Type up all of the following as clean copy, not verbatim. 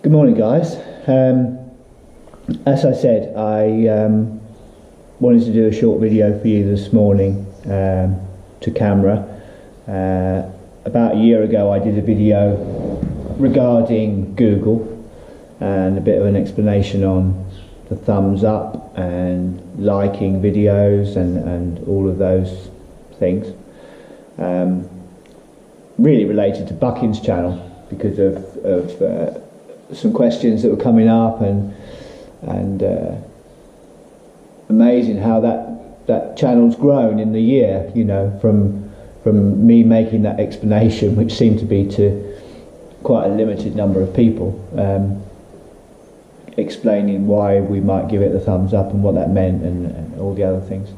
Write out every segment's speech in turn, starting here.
Good morning, guys. As I said, I wanted to do a short video for you this morning to camera. About a year ago I did a video regarding Google and a bit of an explanation on the thumbs up and liking videos and all of those things. Really related to Bucking's channel because of some questions that were coming up and amazing how that channel's grown in the year, you know, from me making that explanation, which seemed to be to quite a limited number of people, explaining why we might give it the thumbs up and what that meant and all the other things.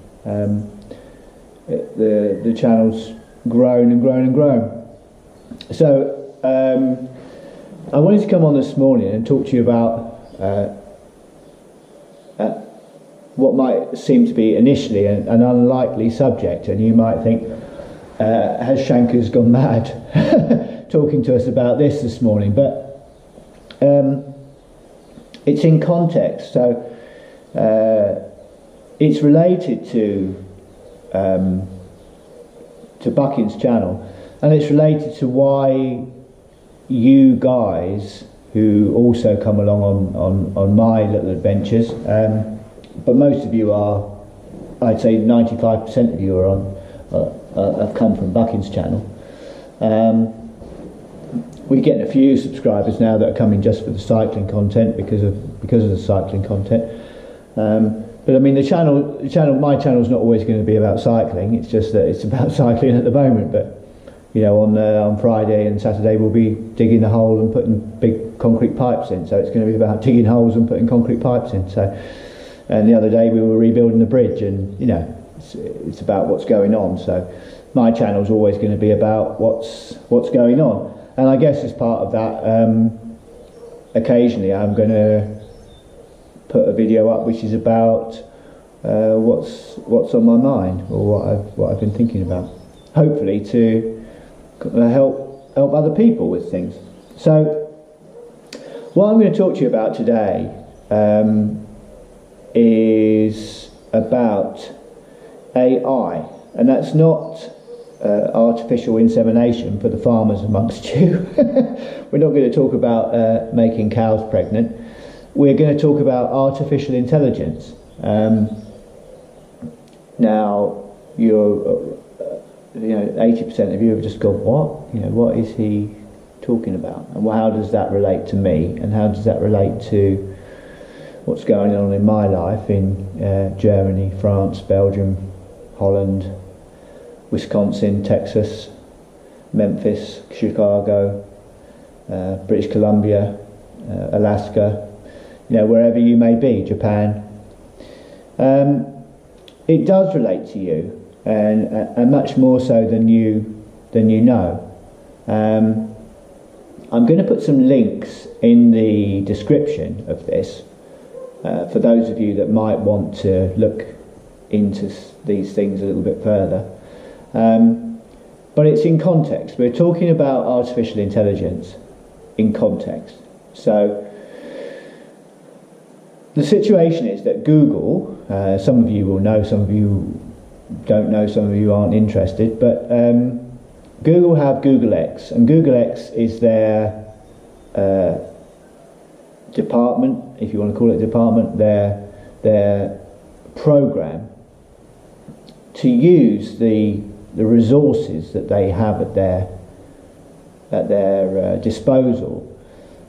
The channel's grown and grown and grown. So I wanted to come on this morning and talk to you about what might seem to be initially an unlikely subject, and you might think, has Shanker's gone mad talking to us about this morning? But it's in context, so it's related to Bucking's channel, and it's related to why you guys who also come along on my little adventures, but most of you are, I'd say 95% of you are have come from Bucking's channel. We're getting a few subscribers now that are coming just for the cycling content because of the cycling content. But I mean, my channel's not always going to be about cycling. It's just that it's about cycling at the moment. But you know, on Friday and Saturday we'll be digging the hole and putting big concrete pipes in. So it's going to be about digging holes and putting concrete pipes in. So, and the other day we were rebuilding the bridge, and you know, it's about what's going on. So my channel's always going to be about what's going on. And I guess as part of that, occasionally I'm going to put a video up which is about what's on my mind, or what I've been thinking about, hopefully to help other people with things. So what I'm going to talk to you about today is about AI, and that's not artificial insemination for the farmers amongst you. We're not going to talk about making cows pregnant. We're going to talk about artificial intelligence. Now, you're 80% of you have just gone, what? You know, what is he talking about? And how does that relate to me? And how does that relate to what's going on in my life in Germany, France, Belgium, Holland, Wisconsin, Texas, Memphis, Chicago, British Columbia, Alaska, you know, wherever you may be, Japan. It does relate to you, and much more so than you know. I'm going to put some links in the description of this for those of you that might want to look into these things a little bit further. But it's in context. We're talking about artificial intelligence in context. So the situation is that Google, some of you will know, some of you don't know, some of you aren't interested, but Google have Google X, and Google X is their department, if you want to call it a department, their program to use the resources that they have at their disposal,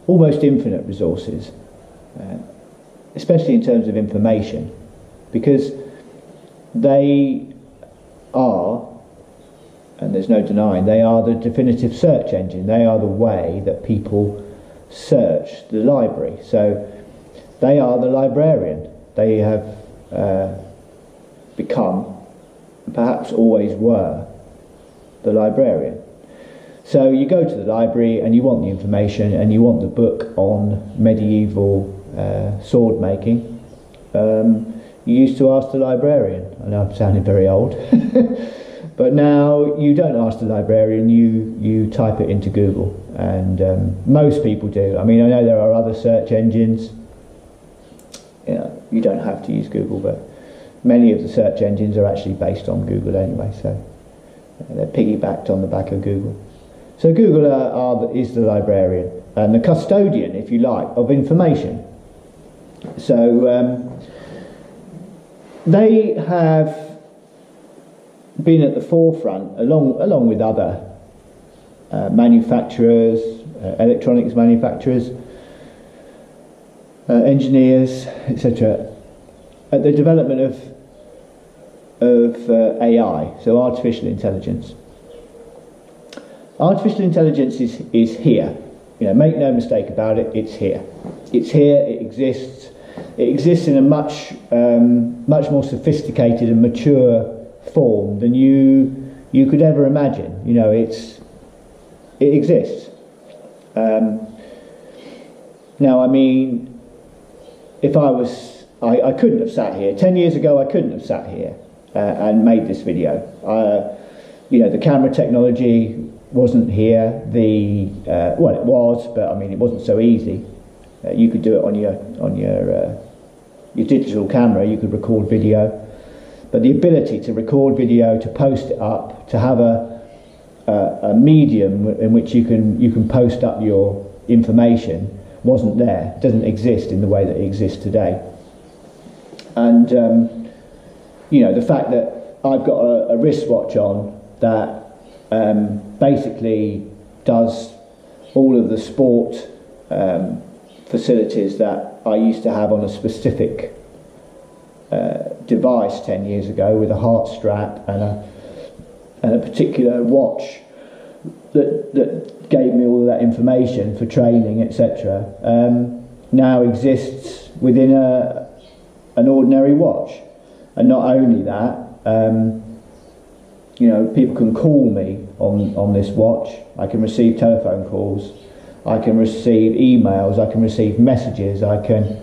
almost infinite resources, especially in terms of information, because they are, and there's no denying, they are the definitive search engine. They are the way that people search the library. So they are the librarian. They have become, perhaps always were, the librarian. So you go to the library and you want the information and you want the book on medieval sword making. You used to ask the librarian. I know I'm sounding very old. But now you don't ask the librarian, you type it into Google, and most people do. I mean, I know there are other search engines. You don't have to use Google, but many of the search engines are actually based on Google anyway, so they're piggybacked on the back of Google. So Google is the librarian and the custodian, if you like, of information. So they have been at the forefront, along with other manufacturers, electronics manufacturers, engineers, etc., at the development of AI, so artificial intelligence. Artificial intelligence is here. Make no mistake about it. It's here. It's here. It exists. It exists in a much more sophisticated and mature form than you could ever imagine. It exists. Now, I mean, if I couldn't have sat here 10 years ago. I couldn't have sat here and made this video. The camera technology wasn't here. Well, it was, but I mean, it wasn't so easy. You could do it on your digital camera. You could record video. But the ability to record video, to post it up, to have a medium in which you can post up your information wasn't there. It doesn't exist in the way that it exists today. And the fact that I've got a wristwatch on that basically does all of the sport facilities that I used to have on a specific device 10 years ago, with a heart strap and a particular watch that gave me all of that information for training, etc., now exists within an ordinary watch. And not only that, people can call me on this watch. I can receive telephone calls, I can receive emails, I can receive messages, I can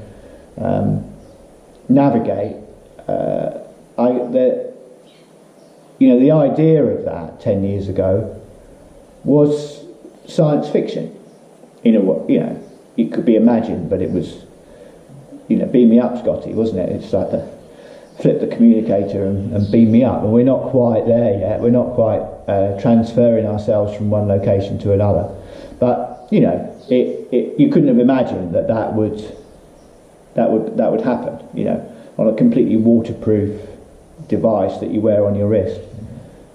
navigate. The idea of that 10 years ago was science fiction. It could be imagined, but it was, beam me up, Scotty, wasn't it? It's like flip the communicator and beam me up. And we're not quite there yet. We're not quite transferring ourselves from one location to another. But you couldn't have imagined that would happen. On a completely waterproof device that you wear on your wrist,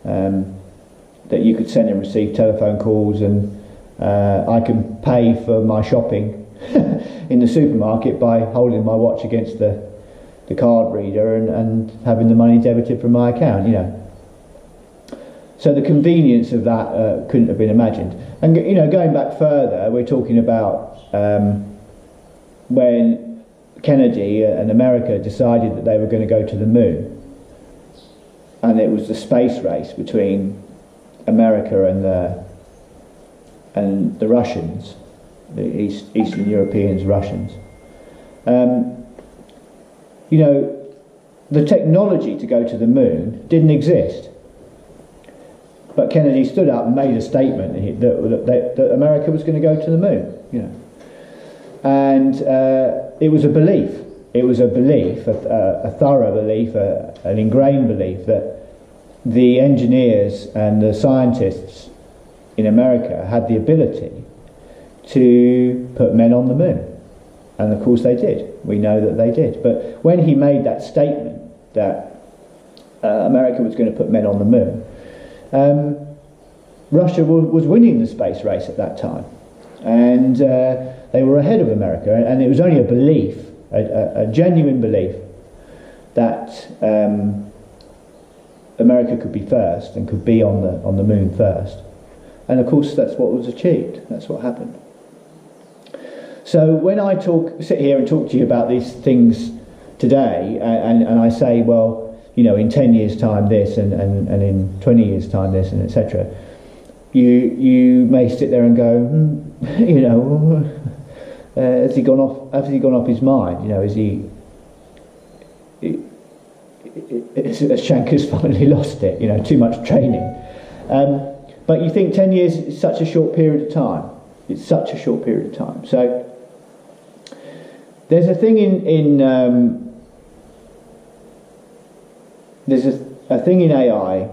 that you could send and receive telephone calls, and I can pay for my shopping in the supermarket by holding my watch against the card reader and having the money debited from my account. So the convenience of that couldn't have been imagined. And going back further, we're talking about when Kennedy and America decided that they were going to go to the moon, and it was the space race between America and the Russians, the Eastern Europeans, Russians. The technology to go to the moon didn't exist, but Kennedy stood up and made a statement that America was going to go to the moon. And it was a belief. It was a belief, a thorough belief, an ingrained belief that the engineers and the scientists in America had the ability to put men on the moon. And of course they did. We know that they did. But when he made that statement that America was going to put men on the moon, Russia was winning the space race at that time. And they were ahead of America, and it was only a belief, a genuine belief, that America could be first and could be on the moon first. And of course that's what was achieved. That's what happened. So when I sit here and talk to you about these things today, and I say, well, in 10 years' time this, and in 20 years' time this, and etc., you may sit there and go, has he gone off his mind? Is Shank has finally lost it. You know, too much training. But you think 10 years is such a short period of time. It's such a short period of time. So there's a thing there's a thing in AI,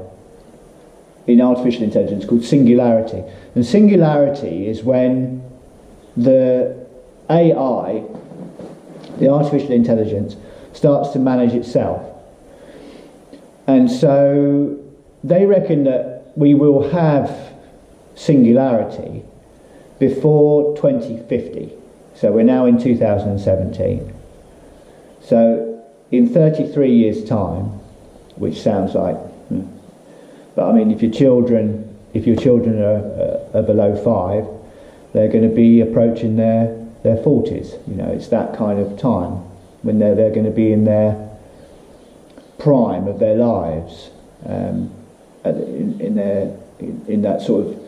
in artificial intelligence, called singularity. And singularity is when the AI, the artificial intelligence, starts to manage itself. And so they reckon that we will have singularity before 2050. So we're now in 2017. So in 33 years' time, which sounds like, but I mean, if your children are below 5, they're going to be approaching their 40s. You know, it's that kind of time when they're going to be in their prime of their lives, in that sort of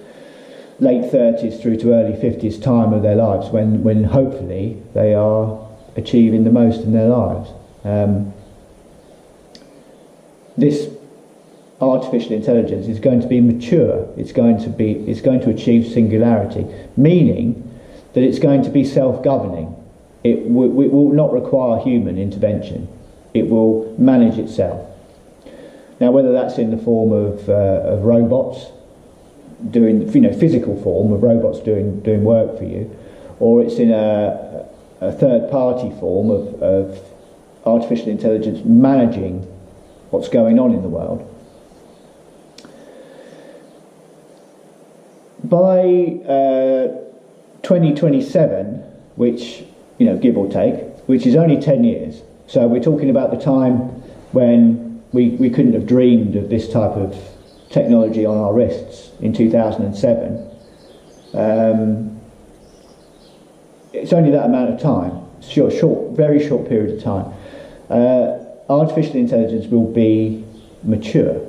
late 30s through to early 50s time of their lives, when hopefully they are achieving the most in their lives. This artificial intelligence is going to be mature. It's going to achieve singularity, meaning that it's going to be self-governing. It will not require human intervention. It will manage itself. Now, whether that's in the form of robots doing, physical form of robots doing work for you, or it's in a third-party form of artificial intelligence managing what's going on in the world. By 2027, which, give or take, which is only 10 years, so we're talking about the time when we couldn't have dreamed of this type of technology on our wrists in 2007. It's only that amount of time, very short period of time. Artificial intelligence will be mature,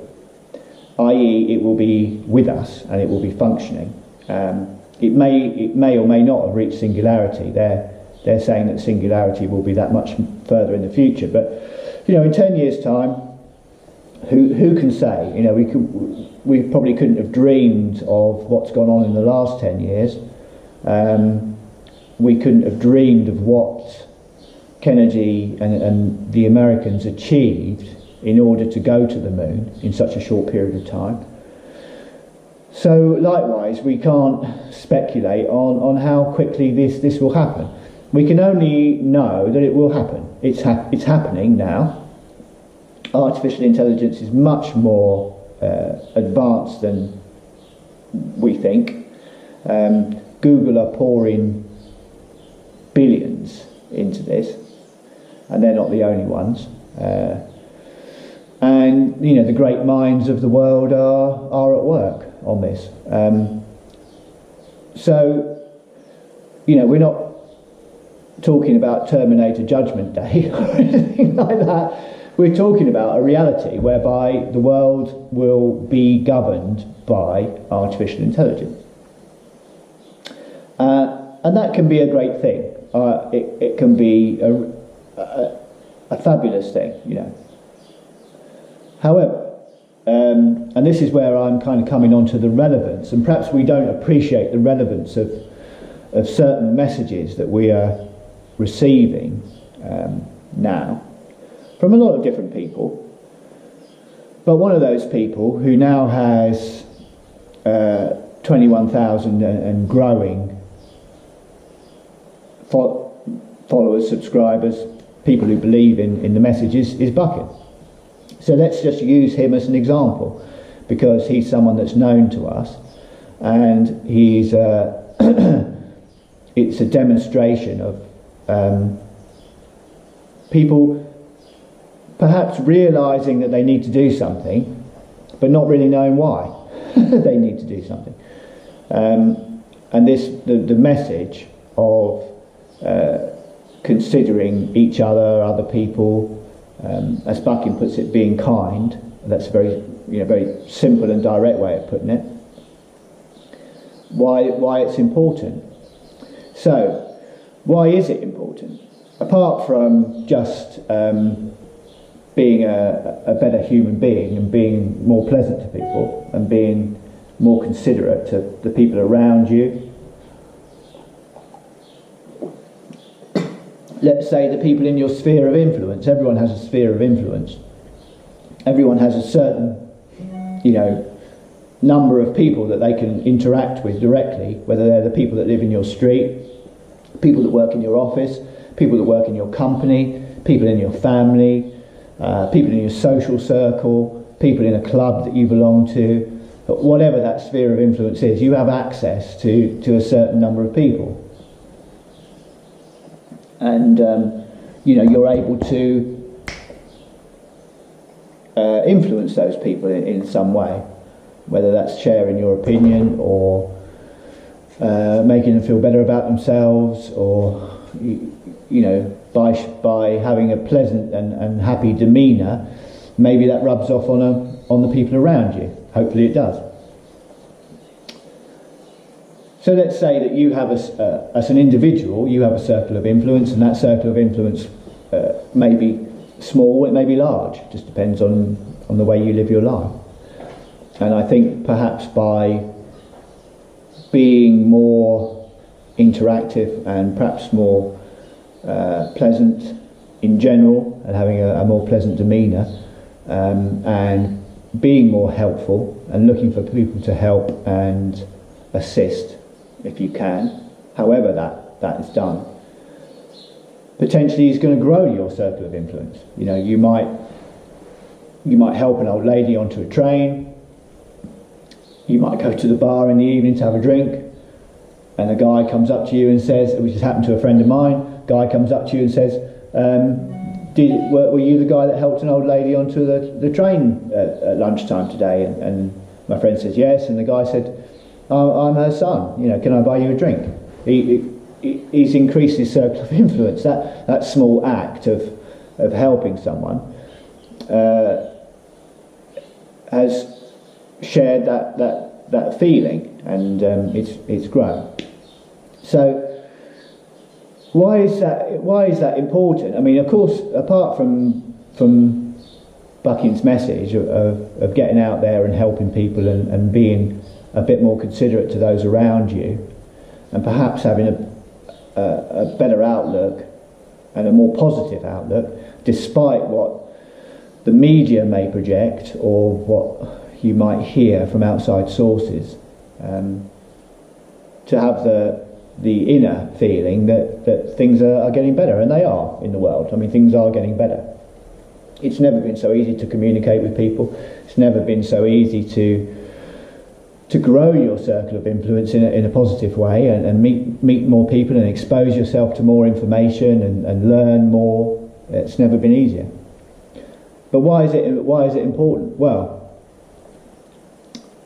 i.e. it will be with us and it will be functioning. It may or may not have reached singularity. They're saying that singularity will be that much further in the future. But in 10 years' time, who can say? We probably couldn't have dreamed of what's gone on in the last 10 years. We couldn't have dreamed of what Kennedy and the Americans achieved in order to go to the moon in such a short period of time. So likewise, we can't speculate on how quickly this will happen. We can only know that it will happen. It's happening now. Artificial intelligence is much more advanced than we think. Google are pouring billions into this, and they're not the only ones. And the great minds of the world are at work on this. So we're not talking about Terminator Judgment Day or anything like that. We're talking about a reality whereby the world will be governed by artificial intelligence, and that can be a great thing. It can be a fabulous thing, However, and this is where I'm kind of coming on to the relevance, and perhaps we don't appreciate the relevance of certain messages that we are receiving now from a lot of different people. But one of those people who now has 21,000 and growing followers, subscribers, people who believe in the messages is Bucket. So let's just use him as an example, because he's someone that's known to us, and he's it's a demonstration of people perhaps realising that they need to do something, but not really knowing why they need to do something. And the message of considering each other people, as Bucking puts it, being kind. That's a very simple and direct way of putting it. Why it's important. So, why is it important? Apart from just being a better human being and being more pleasant to people and being more considerate to the people around you. Let's say the people in your sphere of influence. Everyone has a sphere of influence. Everyone has a certain, number of people that they can interact with directly, whether they're the people that live in your street, people that work in your office, people that work in your company, people in your family, people in your social circle, people in a club that you belong to. But whatever that sphere of influence is, you have access to a certain number of people. And, you're able to influence those people in some way, whether that's sharing your opinion or making them feel better about themselves, or by having a pleasant and happy demeanour, maybe that rubs off on the people around you. Hopefully it does. So let's say that you have as an individual, you have a circle of influence, and that circle of influence may be small, it may be large, it just depends on the way you live your life. And I think perhaps by being more interactive and perhaps more pleasant in general, and having a more pleasant demeanour, and being more helpful and looking for people to help and assist if you can, however that is done, potentially is going to grow your circle of influence. You might help an old lady onto a train. You might go to the bar in the evening to have a drink, and a guy comes up to you and says, which has happened to a friend of mine, guy comes up to you and says, were you the guy that helped an old lady onto the train at lunchtime today? And my friend says yes, and the guy said, I'm her son, can I buy you a drink? He's increased his circle of influence. That small act of helping someone has shared that feeling, and it's grown. So why is that important? I mean, of course, apart from Buckingham's message of getting out there and helping people and being a bit more considerate to those around you, and perhaps having a better outlook and a more positive outlook, despite what the media may project or what you might hear from outside sources, to have the inner feeling that things are getting better, and they are in the world. I mean, things are getting better. It's never been so easy to communicate with people. It's never been so easy to grow your circle of influence in a positive way, and meet more people and expose yourself to more information and learn more. It's never been easier. But why is it important? Well,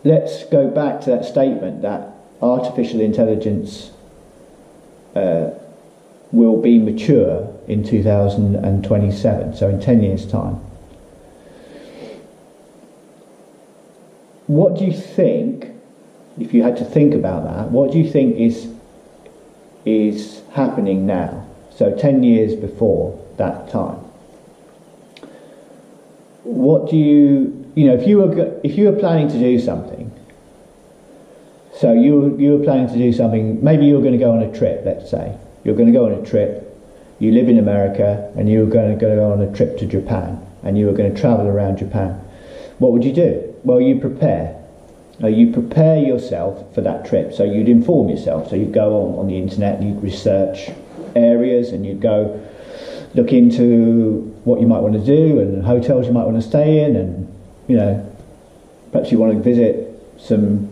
let's go back to that statement that artificial intelligence will be mature in 2027, so in 10 years' time. What do you think, if you had to think about that, what do you think is happening now? So 10 years before that time. What do if you were planning to do something, so you were planning to do something, maybe you were going to go on a trip, let's say. You're going to go on a trip, you live in America, and you were going to go on a trip to Japan, and you were going to travel around Japan. What would you do? Well, you prepare. You prepare yourself for that trip, so you'd inform yourself. So you'd go on the internet and you'd research areas, and you'd go look into what you might want to do and hotels you might want to stay in, and perhaps you want to visit some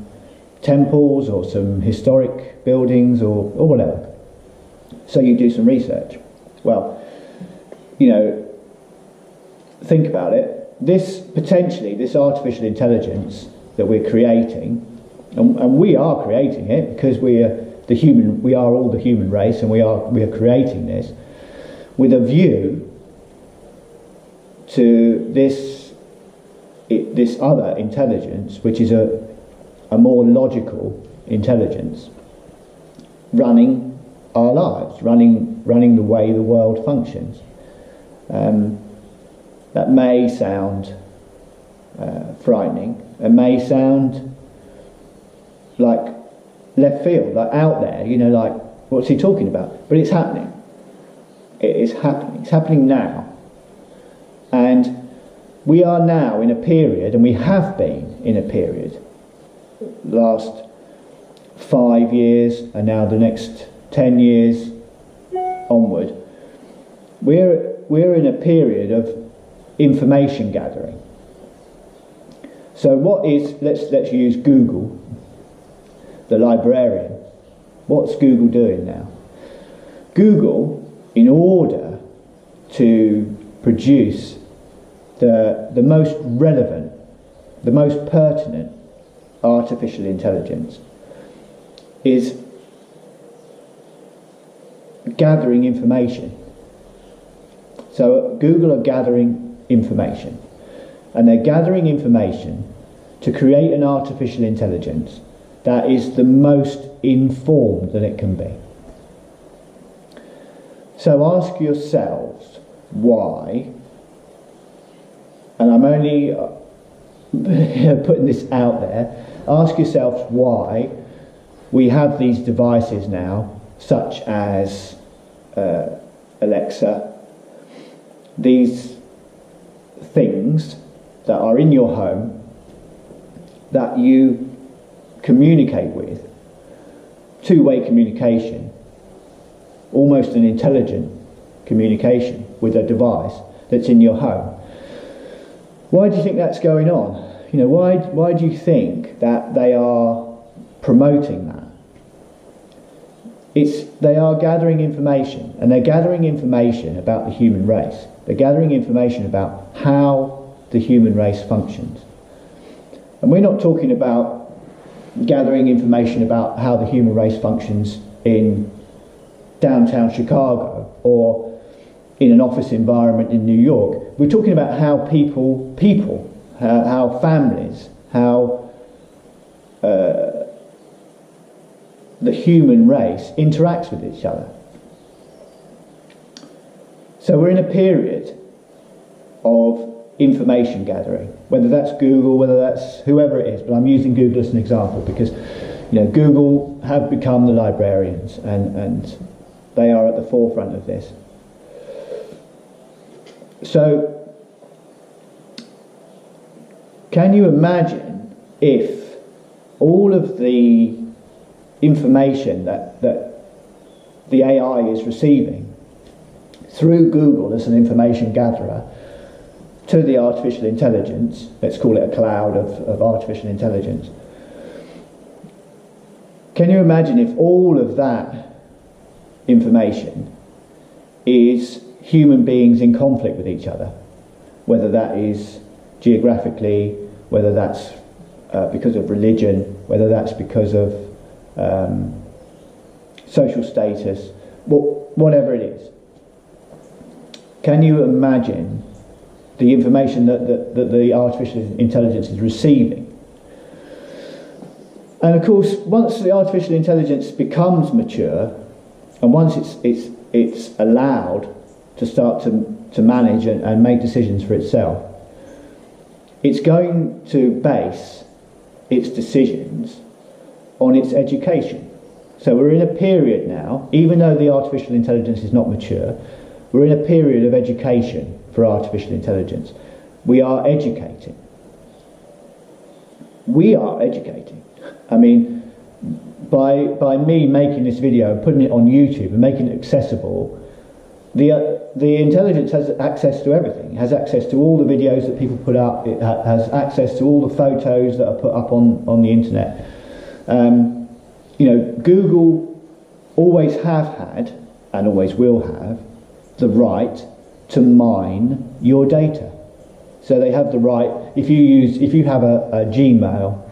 temples or some historic buildings or whatever. So you do some research. Well, think about it. This artificial intelligence that we're creating, and we are creating it because we are all the human race, and we are creating this with a view to this other intelligence, which is a more logical intelligence, running our lives, running the way the world functions. that may sound frightening, and may sound like left field, like out there, you know, like, what's he talking about? But it's happening. It is happening. It's happening now. And we are now in a period, and we have been in a period, last 5 years, and now the next 10 years onward, we're in a period of information gathering. So what is, let's use Google, the librarian. What's Google doing now? Google, in order to produce the most relevant, the most pertinent artificial intelligence, is gathering information. So Google are gathering information, and they're gathering information to create an artificial intelligence that is the most informed that it can be. So ask yourselves why, and I'm only putting this out there, ask yourselves why we have these devices now, such as Alexa, these things that are in your home that you communicate with, two-way communication, almost an intelligent communication with a device that's in your home. Why do you think that's going on? You know, why do you think that they are promoting that? They are gathering information, and they're gathering information about the human race. They're gathering information about how the human race functions. And we're not talking about gathering information about how the human race functions in downtown Chicago or in an office environment in New York. We're talking about how how families, how the human race interacts with each other. So we're in a period of information gathering, whether that's Google, whether that's whoever it is, but I'm using Google as an example because, you know, Google have become the librarians, and they are at the forefront of this. So can you imagine if all of the information that the AI is receiving through Google as an information gatherer to the artificial intelligence, let's call it a cloud of artificial intelligence, can you imagine if all of that information is human beings in conflict with each other, whether that is geographically, whether that's because of religion, whether that's because of social status, whatever it is. Can you imagine the information that the artificial intelligence is receiving? And of course, once the artificial intelligence becomes mature, and once it's allowed to start to manage and make decisions for itself, it's going to base its decisions on its education. So we're in a period now, even though the artificial intelligence is not mature, we're in a period of education for artificial intelligence. We are educating. We are educating. I mean, by me making this video and putting it on YouTube and making it accessible, the intelligence has access to everything. It has access to all the videos that people put up. It has access to all the photos that are put up on the internet. You know, Google always have had, and always will have, the right to mine your data. So they have the right, if you have a Gmail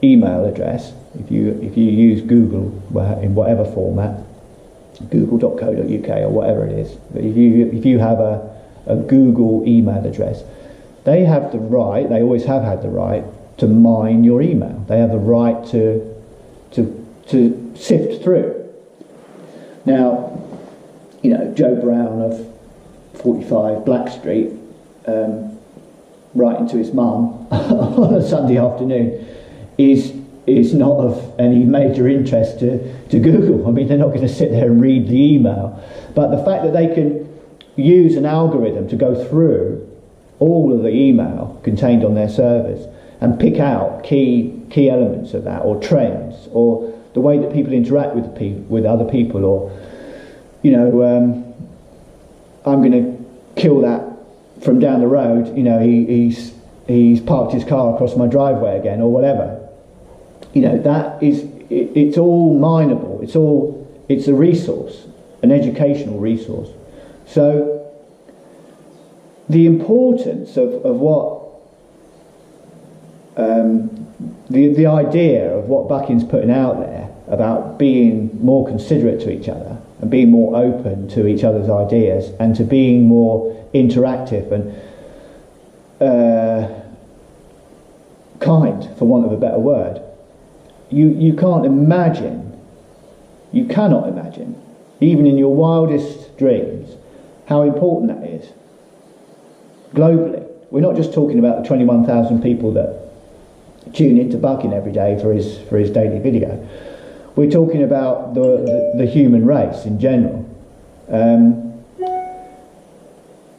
email address, if you use Google in whatever format, google.co.uk or whatever it is, but if you have a Google email address, they have the right, they always have had the right to mine your email. They have the right to sift through. Now, you know, Joe Brown of 45 Black Street writing to his mum on a Sunday afternoon is not of any major interest to Google. I mean, they're not going to sit there and read the email. But the fact that they can use an algorithm to go through all of the email contained on their servers and pick out key elements of that, or trends, or the way that people interact with other people, or I'm going to kill that from down the road. He's parked his car across my driveway again, or whatever. That is it's all mineable. It's a resource, an educational resource. So the importance of what the idea of what Bucking's putting out there about being more considerate to each other and being more open to each other's ideas and to being more interactive and kind, for want of a better word, you cannot imagine, even in your wildest dreams, how important that is globally. We're not just talking about the 21,000 people that tune into Bucking every day for his daily video. We're talking about the human race in general.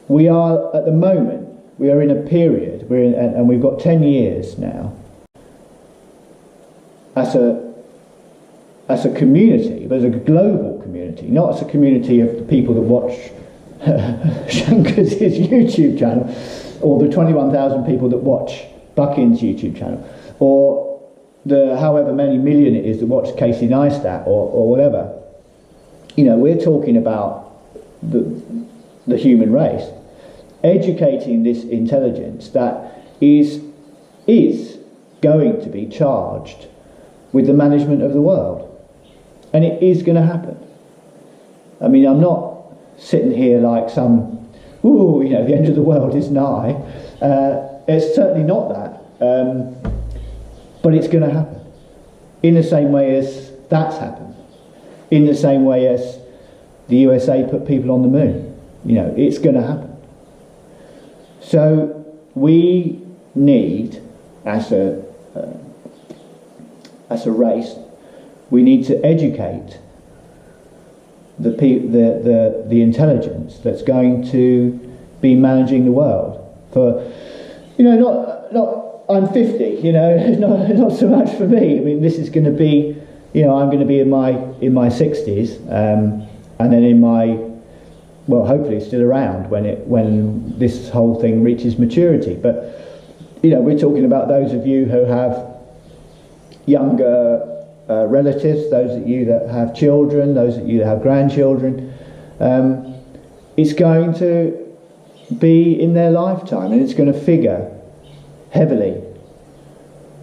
We are, at the moment, we are in a period, and we've got 10 years now, as a community, but as a global community, not as a community of the people that watch Shanker's YouTube channel, or the 21,000 people that watch Bucking's YouTube channel, or the however many million it is that watch Casey Neistat, or whatever. We're talking about the human race, educating this intelligence that is going to be charged with the management of the world, and it is going to happen. I mean, I'm not sitting here like some, the end of the world is nigh. It's certainly not that, but it's going to happen in the same way as that's happened, in the same way as the USA put people on the moon. It's going to happen. So we need, as a race, we need to educate the intelligence that's going to be managing the world. For not I'm 50, not so much for me. I mean, this is going to be, I'm going to be in my 60s, and then in my, well, hopefully still around when this whole thing reaches maturity. But we're talking about those of you who have younger relatives, those of you that have children, those of you that have grandchildren. It's going to be in their lifetime, and it's going to figure heavily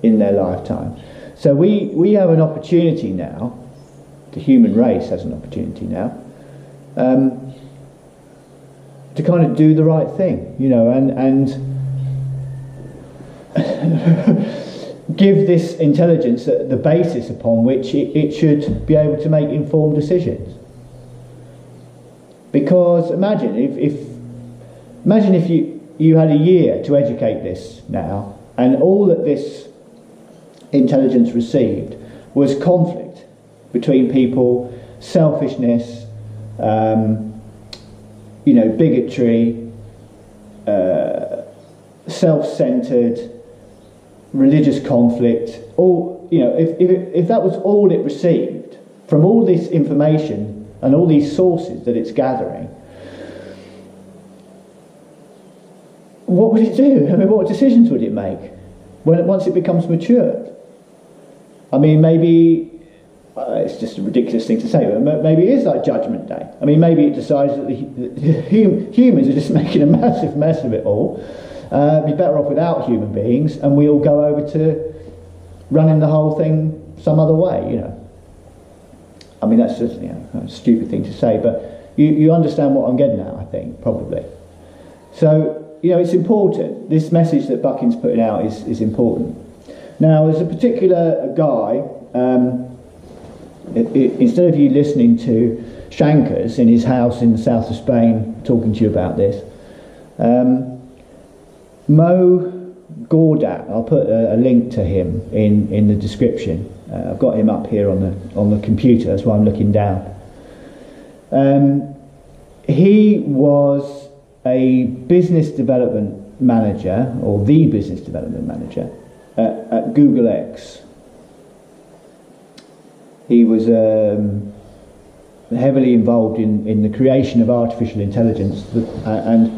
in their lifetime. So we have an opportunity now, the human race has an opportunity now, to kind of do the right thing, and give this intelligence the basis upon which it should be able to make informed decisions. Because imagine if you had a year to educate this now, and all that this intelligence received was conflict between people, selfishness, bigotry, self-centered, religious conflict. All if that was all it received from all this information and all these sources that it's gathering, what would it do? I mean, what decisions would it make once it becomes matured? I mean, maybe it's just a ridiculous thing to say, but maybe it is like Judgment Day. I mean, maybe it decides that humans are just making a massive mess of it all. Be better off without human beings, and we all go over to running the whole thing some other way. I mean, that's just a stupid thing to say, but you understand what I'm getting at, I think, probably. So it's important. This message that Bucking's putting out is important. Now, there's a particular guy. Instead of you listening to Shanker's in his house in the south of Spain talking to you about this, Mo Gordat, I'll put a link to him in the description. I've got him up here on the computer, that's why I'm looking down. He was a business development manager, or the business development manager, at Google X. He was heavily involved in the creation of artificial intelligence and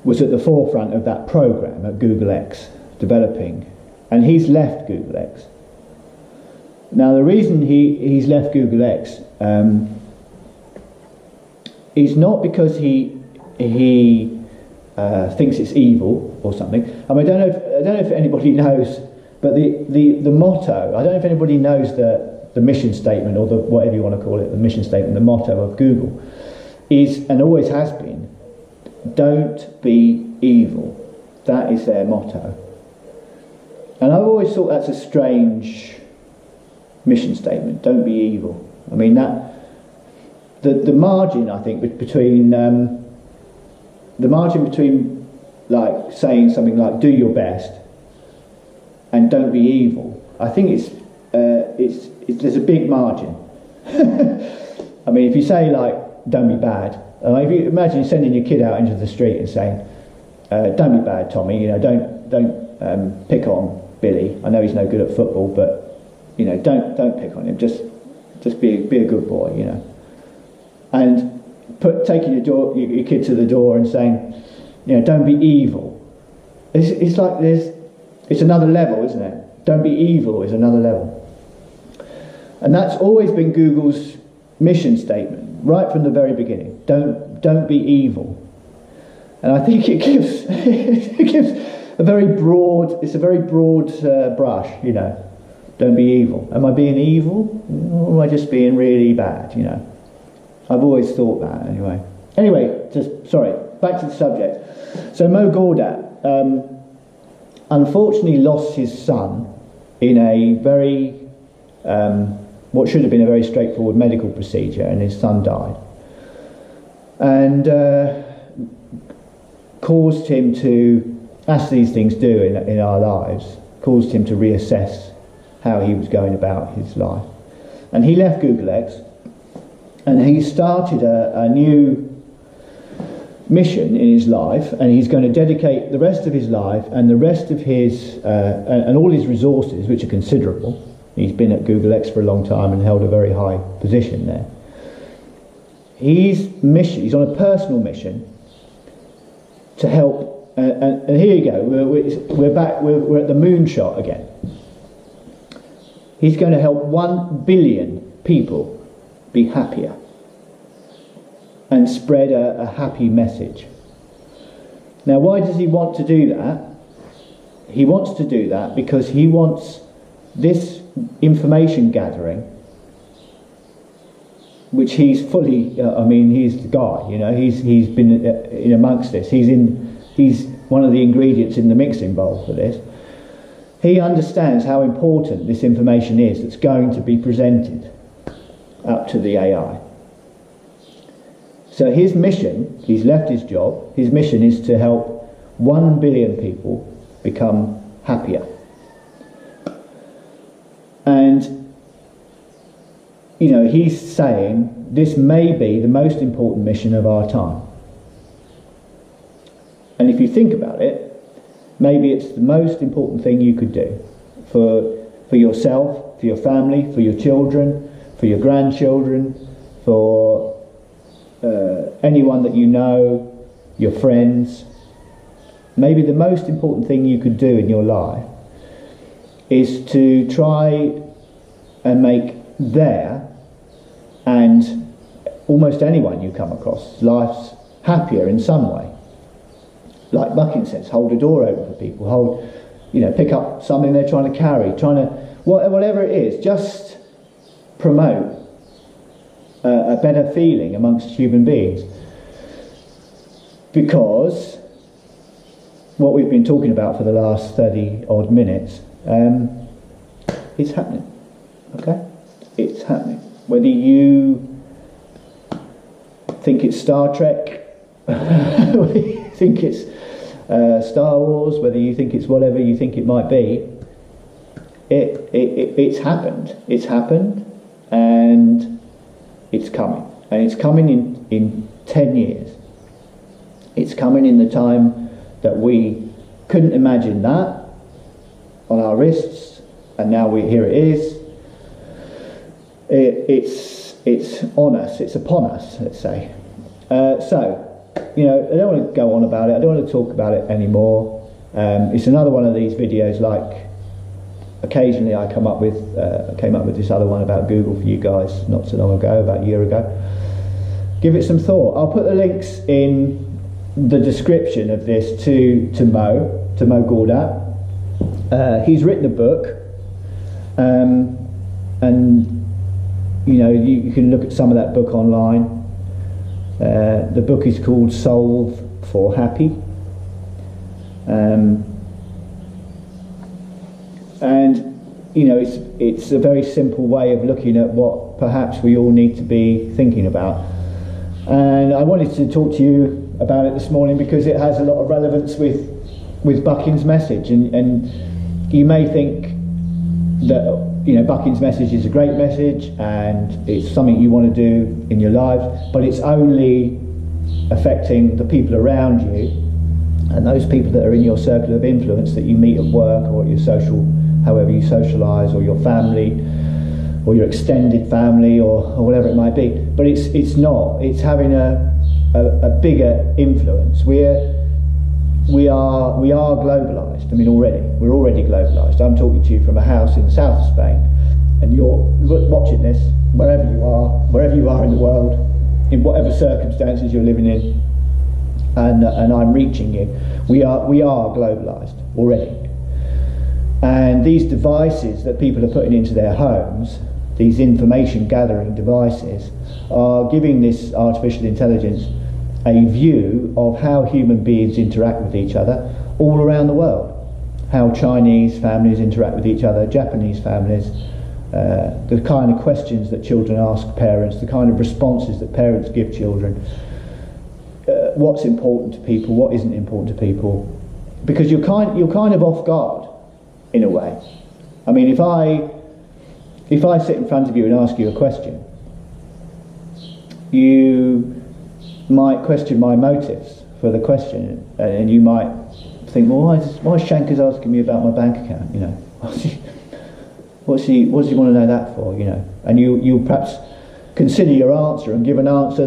was at the forefront of that program at Google X, developing. And he's left Google X. Now the reason he's left Google X is not because he thinks it's evil or something. I mean, I don't know if anybody knows, but the motto, I don't know if anybody knows the mission statement, or whatever you want to call it, the mission statement, the motto of Google is, and always has been, don't be evil. That is their motto. And I've always thought that's a strange mission statement, don't be evil. I mean, that the margin, I think, between like saying something like do your best and don't be evil, I think it's there's a big margin. I mean, if you say like don't be bad, if you imagine sending your kid out into the street and saying don't be bad, Tommy, don't pick on Billy, I know he's no good at football, but don't pick on him, just be a good boy, and taking your kid to the door and saying, don't be evil. It's like it's another level, isn't it? Don't be evil is another level. And that's always been Google's mission statement, right from the very beginning. Don't be evil. And I think it gives a very broad brush, Don't be evil. Am I being evil? Or am I just being really bad, I've always thought that anyway. Anyway, back to the subject. So Mo Gordat unfortunately lost his son in a very, what should have been a very straightforward medical procedure, and his son died. And caused him to, as these things do in our lives, caused him to reassess how he was going about his life. And he left Google X, and he started a new mission in his life, and he's going to dedicate the rest of his life and the rest of his and all his resources, which are considerable. He's been at Google X for a long time and held a very high position there. He's on a personal mission to help, and here you go, we're back, we're at the moonshot again. He's going to help 1 billion people be happier and spread a happy message. Now, why does he want to do that? He wants to do that because he wants this information gathering, which he's fully, he's the guy, he's been in amongst this. He's one of the ingredients in the mixing bowl for this. He understands how important this information is that's going to be presented up to the AI. So his mission, he's left his job, his mission is to help 1 billion people become happier. And, he's saying this may be the most important mission of our time. And if you think about it, maybe it's the most important thing you could do for yourself, for your family, for your children, for your grandchildren, for anyone that you know, your friends. Maybe the most important thing you could do in your life is to try and make their and almost anyone you come across lives happier in some way. Like Bucking says, hold a door open for people, pick up something they're trying to carry, whatever it is, just promote a better feeling amongst human beings. Because what we've been talking about for the last 30 odd minutes, it's happening. Okay? It's happening. Whether you think it's Star Trek, whether you think it's Star Wars, whether you think it's whatever you think it might be, it's happened. It's happened, and it's coming. And it's coming in 10 years. It's coming in the time that we couldn't imagine that on our wrists, and now here it is. It's on us. It's upon us. Let's say. So, you know, I don't want to go on about it. I don't want to talk about it anymore. It's another one of these videos. Like occasionally, I came up with this other one about Google for you guys not so long ago, about a year ago. Give it some thought. I'll put the links in the description of this to Mo Gawdat. He's written a book, and you know, you can look at some of that book online. The book is called Solve for Happy, and you know, it's a very simple way of looking at what perhaps we all need to be thinking about. And I wanted to talk to you about it this morning because it has a lot of relevance with Buckingham's message, and you may think that, you know, Buckingham's message is a great message and it's something you want to do in your lives, but it's only affecting the people around you and those people that are in your circle of influence that you meet at work or at your social, however you socialise, or your family or your extended family, or whatever it might be. But it's not. It's having a bigger influence. We are globalised. I mean, we're already globalised. I'm talking to you from a house in the south of Spain, and you're watching this wherever you are in the world, in whatever circumstances you're living in, and I'm reaching you. We are globalised already. And these devices that people are putting into their homes, these information gathering devices, are giving this artificial intelligence a view of how human beings interact with each other all around the world. How Chinese families interact with each other, Japanese families, the kind of questions that children ask parents, the kind of responses that parents give children, what's important to people, what isn't important to people. Because you're kind of off guard, in a way. I mean, if I sit in front of you and ask you a question, you might question my motives for the question, and you might think, well, why Shanker's asking me about my bank account? You know, what does he want to know that for? You know, and you perhaps consider your answer and give an answer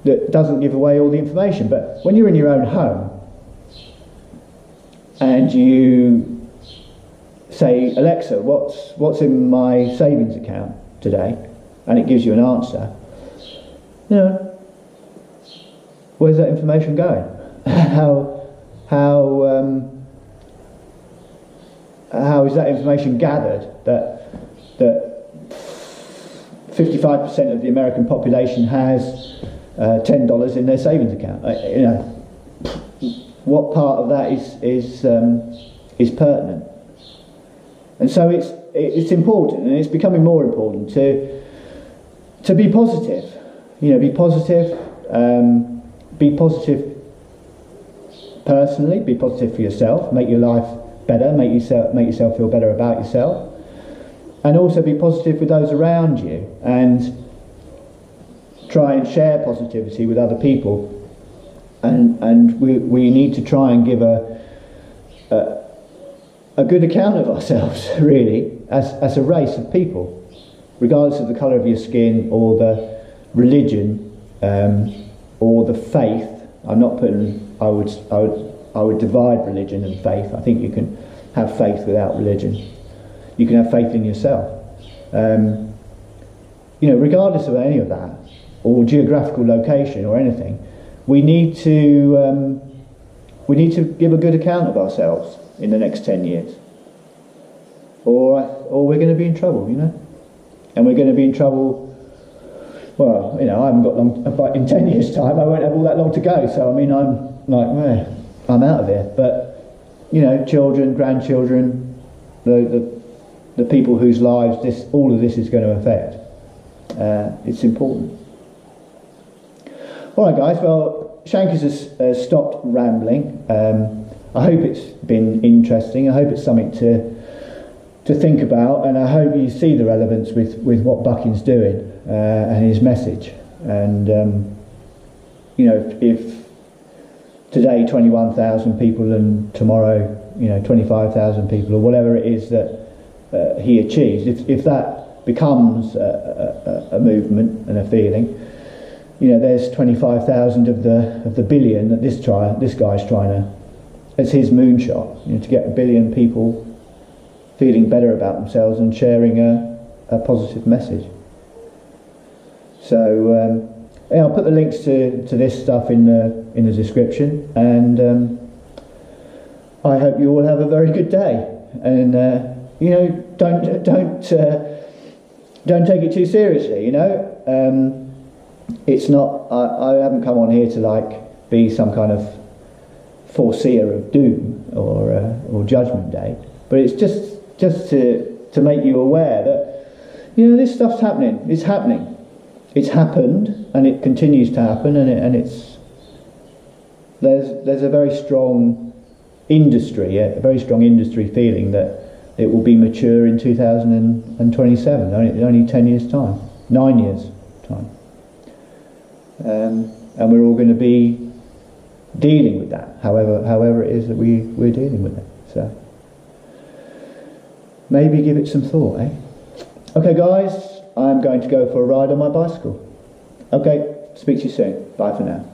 that doesn't give away all the information. But when you're in your own home and you say, Alexa, what's in my savings account today, and it gives you an answer, you know, where's that information going? How is that information gathered that 55% of the American population has $10 in their savings account? You know, what part of that is pertinent? And so it's important, and it's becoming more important to be positive. You know, be positive. Be positive personally. Be positive for yourself. Make your life better. Make yourself feel better about yourself, and also be positive with those around you, and try and share positivity with other people. And we need to try and give a good account of ourselves, really, as a race of people, regardless of the colour of your skin or the religion or the faith. I'm not putting. I would divide religion and faith. I think you can have faith without religion. You can have faith in yourself. You know, regardless of any of that, or geographical location or anything, we need to give a good account of ourselves in the next 10 years, or we're going to be in trouble, you know. And we're going to be in trouble. Well, you know, I haven't got long, but in 10 years' time, I won't have all that long to go. So I mean, I'm like, well, I'm out of here. But you know, children, grandchildren, the people whose lives all of this is going to affect. It's important. All right, guys. Well, Shank has stopped rambling. I hope it's been interesting. I hope it's something to think about, and I hope you see the relevance with what Bucking's doing and his message. And you know, if today 21,000 people and tomorrow 25,000 people, or whatever it is that he achieves, if that becomes a movement and a feeling, there's 25,000 of the billion that this guy's trying to. It's his moonshot, to get a billion people feeling better about themselves and sharing a positive message. So I'll put the links to this stuff in the description, and I hope you all have a very good day. And don't take it too seriously. It's not. I haven't come on here to be some kind of foreseer of doom or judgment day, but it's just to make you aware that this stuff's happening. It's happening. It's happened, and it continues to happen, and there's a very strong industry, a very strong industry feeling that it will be mature in 2027, only 10 years time, 9 years time, and we're all going to be dealing with that, however it is that we're dealing with it. So maybe give it some thought, eh? Okay, guys, I'm going to go for a ride on my bicycle. Okay, speak to you soon. Bye for now.